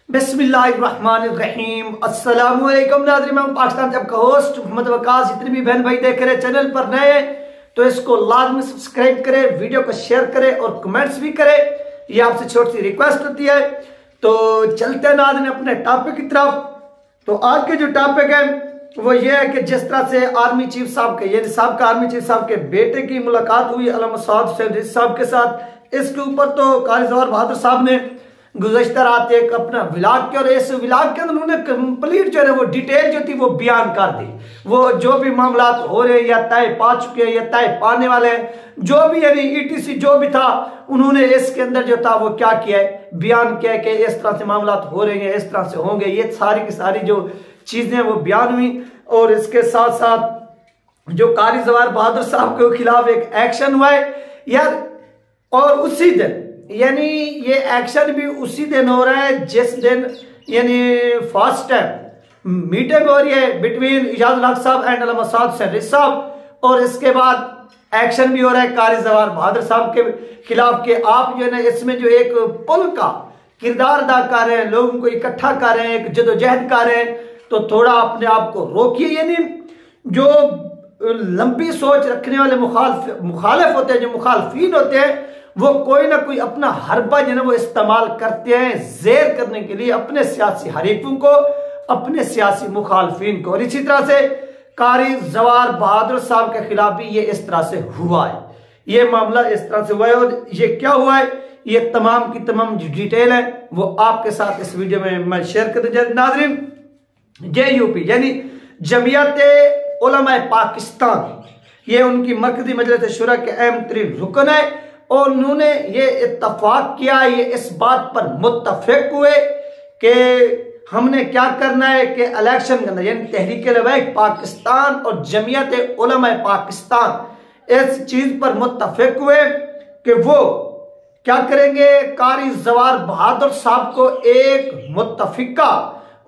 बिस्मिल्लाहिर्रहमानिर्रहीम। अस्सलामुअलैकुम नाज़रीन, मैं पाकिस्तान से आपका होस्ट मोहम्मद वकास। जितने भी बहन भाई देख रहे चैनल पर नए तो इसको लाजमी सब्सक्राइब करें, वीडियो को शेयर करें और कमेंट्स भी करें। ये आपसे छोटी सी रिक्वेस्ट होती है। तो चलते हैं नाज़रीन अपने टॉपिक की तरफ। तो आज के जो टॉपिक है वो ये है कि जिस तरह से आर्मी चीफ साहब के यानी साहब का आर्मी चीफ साहब के बेटे की मुलाकात हुई अल्लामा सआद हुसैन साहब के साथ, इसके ऊपर तो कारी जवाहर बहादुर साहब ने गुज़श्ता रात एक अपना विलाग किया और इस विलाग के अंदर उन्होंने कंप्लीट जो है वो डिटेल जो थी वो बयान कर दी। वो जो भी मामला हो रहे हैं या तय पा चुके हैं या तय पाने वाले हैं, जो भी यानी ईटीसी जो भी था, उन्होंने इसके अंदर जो था वो क्या किया है, बयान किया है कि इस तरह से मामला हो रहे हैं, इस तरह से होंगे। ये सारी की सारी जो चीजें वो बयान हुई और इसके साथ साथ जो कारी जवाहर बहादुर साहब के खिलाफ एक एक्शन हुआ है यार। और उसी दिन यानी ये एक्शन भी उसी दिन हो रहा है जिस दिन यानी फर्स्ट टाइम मीटिंग हो रही है बिटवीन इजाजुल हक साहब एंड अल्लामा सआद हुसैन साहब, और इसके बाद एक्शन भी हो रहा है कारी जवाहर बहादुर साहब के खिलाफ के आप जो है ना इसमें जो एक पुल का किरदार अदा कर रहे हैं, लोगों को इकट्ठा कर रहे हैं, एक जदोजहद कर रहे हैं, तो थोड़ा अपने आप को रोकिए। यानी जो लंबी सोच रखने वाले मुखालिफ होते हैं, जो मुखालफीन होते हैं, वो कोई ना कोई अपना हरबा जो है वो इस्तेमाल करते हैं जेर करने के लिए अपने सियासी हरीफों को, अपने सियासी मुखालफीन को। और इसी तरह से कारी जवाहर बहादुर साहब के खिलाफ भी ये इस तरह से हुआ है, ये मामला इस तरह से हुआ है। और ये क्या हुआ है, ये तमाम की तमाम जो डिटेल है वो आपके साथ इस वीडियो में मैं शेयर करते नाज़रीन। JUP यानी जमीयत उलमा पाकिस्तान, ये उनकी मरकजी मजलिस शुरा के अहम तरीन रुकन है और उन्होंने ये इत्तफाक किया, ये इस बात पर मुत्तफिक हुए कि हमने क्या करना है कि इलेक्शन के अंदर यानी तहरीक लबैक पाकिस्तान और जमीयत उलमा पाकिस्तान इस चीज पर मुत्तफिक हुए कि वो क्या करेंगे, कारी जवाहर बहादुर साहब को एक मुत्तफिका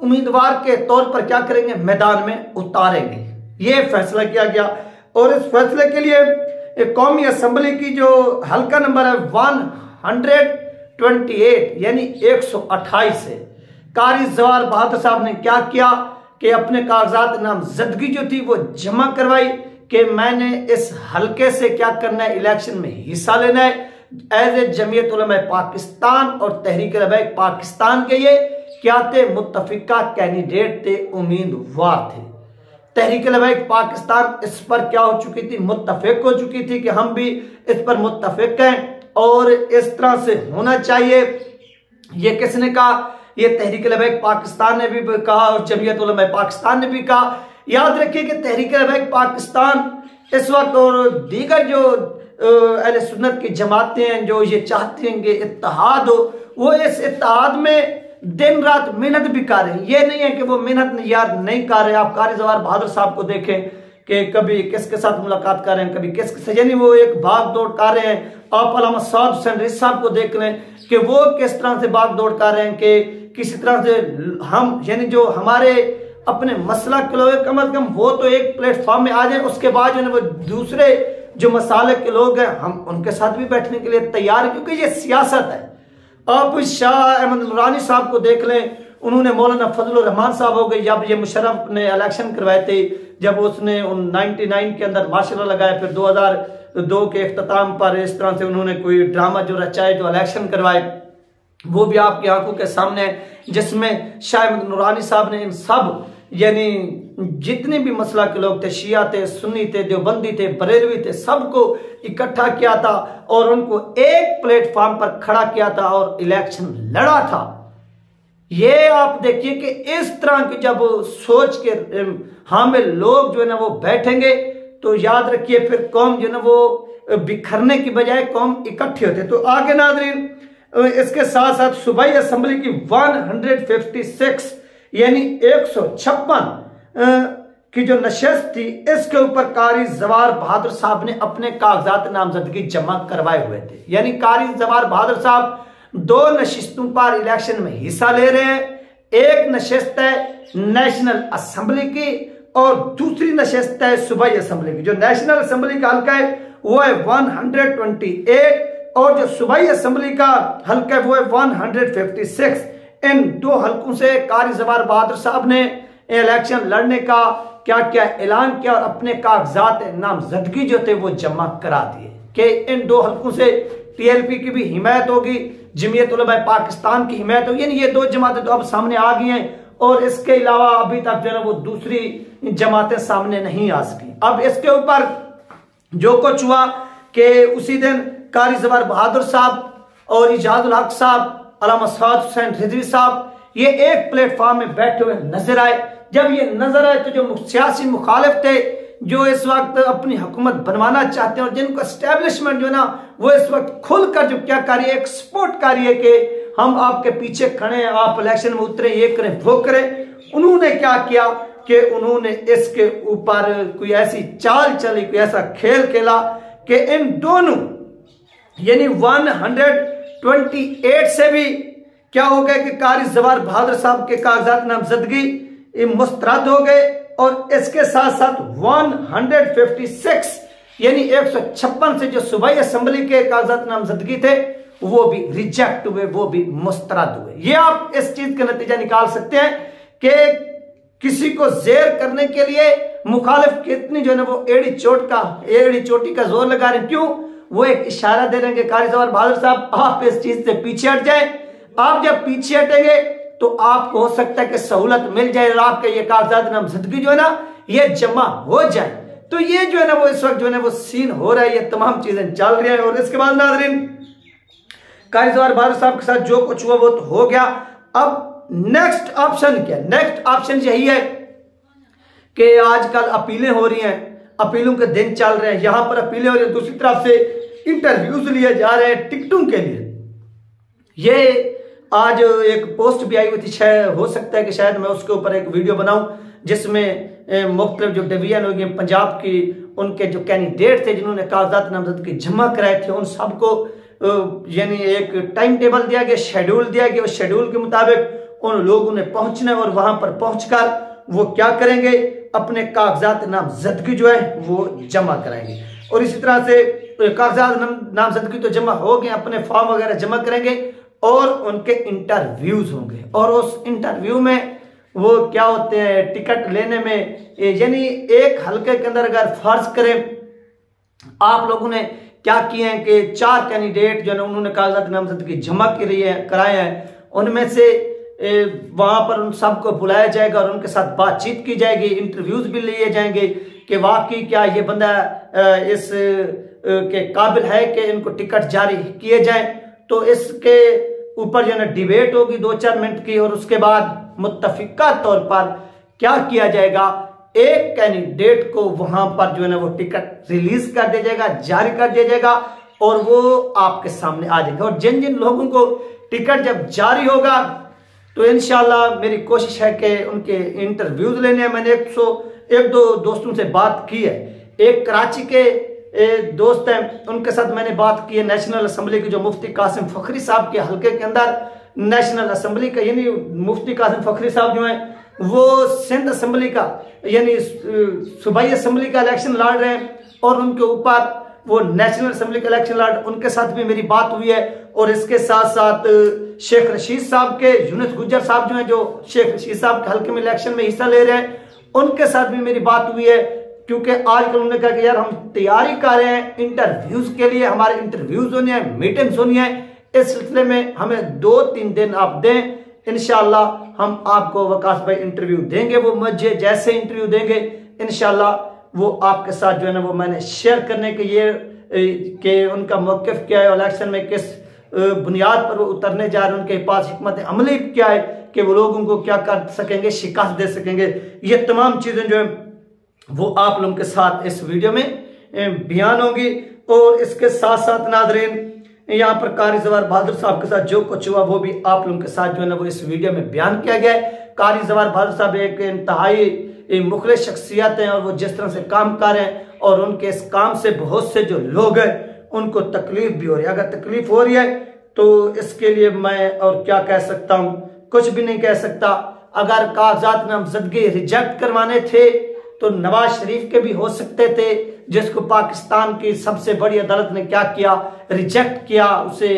उम्मीदवार के तौर पर क्या करेंगे, मैदान में उतारेंगे। ये फैसला किया गया और इस फैसले के लिए एक कौमी असम्बली की जो हल्का नंबर है 128 यानी 128 से कारी जवाहर बहादुर साहब ने क्या किया कि अपने कागजात नामजदगी जो थी वो जमा करवाई कि मैंने इस हल्के से क्या करना है, इलेक्शन में हिस्सा लेना है एज ए जमीयत उलमा पाकिस्तान और तहरीक लबैक पाकिस्तान के ये क्या थे, मुत्तफिका कैंडिडेट थे, उम्मीदवार थे। तहरीक लबैक पाकिस्तान इस पर क्या हो चुकी थी, मुत्तफिक हो चुकी थी कि हम भी इस पर मुत्तफिक हैं और इस तरह से होना चाहिए। ये किसने कहा, ये तहरीक लबैक पाकिस्तान ने भी कहा और जमीयत उलमा पाकिस्तान ने भी कहा। याद रखिए कि तहरीक लबैक पाकिस्तान इस वक्त और दीगर जो अहले सुन्नत की जमातें हैं जो ये चाहते हैं कि इत्तेहाद हो, वो इस इत्तेहाद में दिन रात मेहनत भी कर रहे हैं। ये नहीं है कि वो मेहनत यार नहीं कर रहे। आप कारी जवाहर बहादुर साहब को देखें कि कभी किसके साथ मुलाकात कर रहे हैं, कभी किसके साथ, यानी वो एक भाग दौड़ कर रहे हैं। आप अल्लामा सआद हुसैन साहब को देख लें कि वो किस तरह से भाग दौड़ कर रहे हैं कि किसी तरह से हम यानी जो हमारे अपने मसला के लोग कम अज कम वो तो एक प्लेटफॉर्म में आ जाए, उसके बाद जो है वो दूसरे जो मसाले के लोग हैं हम उनके साथ भी बैठने के लिए तैयार है, क्योंकि ये सियासत है। आप शाह अहमद नूरानी साहब को देख लें, उन्होंने मौलाना फजलुर रहमान साहब हो गए, जब ये मुशर्रफ ने इलेक्शन करवाए थे, जब उसने 99 के अंदर माशाल्लाह लगाया, फिर 2002 के इख्तिताम पर इस तरह से उन्होंने कोई ड्रामा जो रचाए, जो इलेक्शन करवाए, वो भी आपकी आंखों के सामने है, जिसमें शाह अहमद नूरानी साहब ने इन सब यानी जितने भी मसला के लोग थे, शिया थे, सुन्नी थे, देवबंदी थे, बरेलवी थे, सबको इकट्ठा किया था और उनको एक प्लेटफॉर्म पर खड़ा किया था और इलेक्शन लड़ा था। ये आप देखिए कि इस तरह की जब सोच के हामिल लोग जो है ना वो बैठेंगे तो याद रखिए फिर कौम जो है ना वो बिखरने की बजाय कौम इकट्ठे होते। तो आगे नाज़रीन इसके साथ साथ सूबाई असेंबली की 156 यानी 156 की जो नशस्त थी, इसके ऊपर कारी जवाहर बहादुर साहब ने अपने कागजात नामजदगी जमा करवाए हुए थे। यानी कारी जवाहर बहादुर साहब 2 नशिस्तों पर इलेक्शन में हिस्सा ले रहे हैं। एक नशिस्त है नेशनल असेंबली की और दूसरी नशिस्त है सूबाई असेंबली की। जो नेशनल असेंबली का हल्का है वो है 128 और जो सूबाई असेंबली का हल्का है वो है 156। इन 2 हलकों से कारी जवार बहादुर साहब ने इलेक्शन लड़ने का क्या क्या ऐलान किया और अपने कागजात नामजदगी जो थे वो जमा करा दिए कि इन 2 हलकों से टीएलपी की भी हिमायत होगी, जमीयत उलमा पाकिस्तान की हिमायत होगी। यानी ये 2 जमातें तो अब सामने आ गई हैं और इसके अलावा अभी तक जो है वो दूसरी जमातें सामने नहीं आ सकी। अब इसके ऊपर जो कुछ हुआ कि उसी दिन कारी जवार बहादुर साहब और इजाजुल हक साहब, अल्लामा साद हुसैन रिजवी साहब ये एक प्लेटफॉर्म में बैठे हुए नजर आए। जब ये नजर आए तो जो सियासी मुखालिफ थे, जो इस वक्त अपनी हुकूमत बनवाना चाहते हैं और जिनको एस्टेब्लिशमेंट जो है ना वो इस वक्त खुलकर जो क्या कर रही है, एक्सपोर्ट कर रही है कि हम आपके पीछे खड़े हैं, आप इलेक्शन में उतरे, ये करें वो करें। उन्होंने क्या किया कि उन्होंने इसके ऊपर कोई ऐसी चाल चली, कोई ऐसा खेल खेला कि इन दोनों यानी 128 से भी क्या हो गया कि कारी जवार बहादुर साहब के कागजात नामजदगी मुस्तरद हो गए और इसके साथ साथ 156 यानी 156 से जो सूबाई असेंबली के कागजात नामजदगी थे वो भी रिजेक्ट हुए, वो भी मुस्तरद हुए। ये आप इस चीज का नतीजा निकाल सकते हैं कि किसी को जेर करने के लिए मुखालिफ कितनी जो है वो एड़ी चोटी का जोर लगा रहे हैं। क्यों? वो एक इशारा दे रहे हैं कारी जवार बहादुर साहब आप इस चीज से पीछे हट जाए। आप जब पीछे हटेंगे तो आपको हो सकता है कि सहूलत मिल जाए और आपके ये कागजात नामजदगी जो है ना ये जमा हो जाए। तो ये जो है ना वो इस वक्त जो है ना वो सीन हो रहा है, ये तमाम चीजें चल रही हैं। और इसके बाद नाज़रीन कारी जवार बहादुर साहब के साथ जो कुछ हुआ वो तो हो गया। अब नेक्स्ट ऑप्शन क्या? नेक्स्ट ऑप्शन यही है कि आजकल अपीलें हो रही हैं, अपीलों के दिन चल रहे हैं, यहां पर अपीलें हो रही हैं, दूसरी तरफ से इंटरव्यूज लिए जा रहे हैं टिकटों के लिए। ये आज एक पोस्ट भी आई हुई थी, शायद हो सकता है कि शायद मैं उसके ऊपर एक वीडियो बनाऊं जिसमें मुख्तलिफ जो डिवीजन हो गए पंजाब की, उनके जो कैंडिडेट थे जिन्होंने कागजात नामजदगी जमा कराए थे, उन सबको यानी एक टाइम टेबल दिया गया, शेड्यूल दिया गया। उस शेड्यूल के मुताबिक उन लोगों ने पहुंचना है और वहां पर पहुंचकर वो क्या करेंगे, अपने कागजात नामजदगी जो है वो जमा कराएंगे। और इसी तरह से कागजात नामजदगी तो जमा हो गए, अपने फॉर्म वगैरह जमा करेंगे और उनके इंटरव्यूज होंगे। और उस इंटरव्यू में वो क्या होते हैं, टिकट लेने में यानी एक हलके के अंदर अगर फर्ज करें आप लोगों ने क्या किए हैं कि 4 कैंडिडेट जो है उन्होंने कागजात नामजदगी जमा कराए हैं, उनमें से वहां पर उन सबको बुलाया जाएगा और उनके साथ बातचीत की जाएगी, इंटरव्यूज भी लिए जाएंगे कि वाकई क्या ये बंदा इस के काबिल है कि इनको टिकट जारी किए जाए। तो इसके ऊपर जो है ना डिबेट होगी 2-4 मिनट की और उसके बाद मुत्तफिका तौर पर क्या किया जाएगा, एक कैंडिडेट को वहां पर जो है ना वो टिकट रिलीज कर दिया जाएगा, जारी कर दिया जाएगा और वो आपके सामने आ जाएगा। और जिन जिन लोगों को टिकट जब जारी होगा तो इंशाल्लाह मेरी कोशिश है कि उनके इंटरव्यूज लेने हैं। मैंने 1-2 दोस्तों से बात की है, एक कराची के दोस्त हैं उनके साथ मैंने बात की है, नेशनल असेंबली के जो मुफ्ती कासिम फखरी साहब के हल्के के अंदर नेशनल असेंबली का यानी मुफ्ती कासिम फखरी साहब जो हैं वो सिंध असेंबली का यानी सूबाई असेंबली का इलेक्शन लड़ रहे हैं और उनके ऊपर वो नेशनल असेंबली का इलेक्शन लड़, उनके साथ भी मेरी बात हुई है। और इसके साथ साथ शेख रशीद साहब के यूनुस गुज्जर साहब जो हैं जो शेख रशीद साहब के हल्के में इलेक्शन में हिस्सा ले रहे हैं, उनके साथ भी मेरी बात हुई है। क्योंकि आजकल उन्होंने कहा कि यार हम तैयारी कर रहे हैं इंटरव्यूज के लिए, हमारे इंटरव्यूज होने हैं, मीटिंग्स होनी है, इस सिलसिले में हमें 2-3 दिन आप दें, इंशाल्लाह हम आपको वकास भाई इंटरव्यू देंगे। वो मुझे जैसे इंटरव्यू देंगे इंशाल्लाह वो आपके साथ जो है ना वो मैंने शेयर करने के ये कि उनका मौक़िफ़ क्या है, इलेक्शन में किस बुनियाद पर वो उतरने जा रहे हैं, उनके पास हिकमत अमली क्या है कि वो लोगों को क्या कर सकेंगे, शिकस्त दे सकेंगे। ये तमाम चीज़ें जो है वो आप लोगों के साथ इस वीडियो में बयान होगी। और इसके साथ साथ नाज़रीन यहाँ पर कारी जवार बहादुर साहब के साथ जो कुछ हुआ वो भी आप लोगों के साथ जो है ना वो इस वीडियो में बयान किया गया है। कारी जवार बहादुर साहब एक इंतहाई मुखलिस शख्सियत हैं और वो जिस तरह से काम कर रहे हैं और उनके इस काम से बहुत से जो लोग हैं उनको तकलीफ भी हो रही है। अगर तकलीफ हो रही है तो इसके लिए मैं और क्या कह सकता हूँ, कुछ भी नहीं कह सकता। अगर कागजात नामजदगी रिजेक्ट करवाने थे तो नवाज शरीफ के भी हो सकते थे, जिसको पाकिस्तान की सबसे बड़ी अदालत ने क्या किया, रिजेक्ट किया, उसे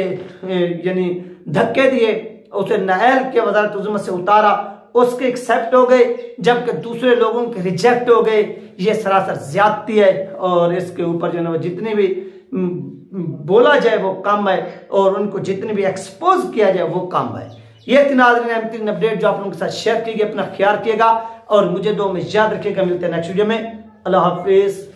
यानी धक्के दिए उसे नाअहल के वज़ारत उज़्मा से उतारा, उसके एक्सेप्ट हो गए जबकि दूसरे लोगों के रिजेक्ट हो गए। ये सरासर ज्यादती है और इसके ऊपर जो है वो जितनी भी बोला जाए वो कम है और उनको जितनी भी एक्सपोज किया जाए वो कम है। ये थी नाज़रीन अहम तरीन अपडेट जो आप लोगों के साथ शेयर कीजिए। अपना ख्याल रखिएगा और मुझे दुआ में याद रखिएगा। मिलते हैं नेक्स्ट वीडियो में। अल्लाह हाफिज।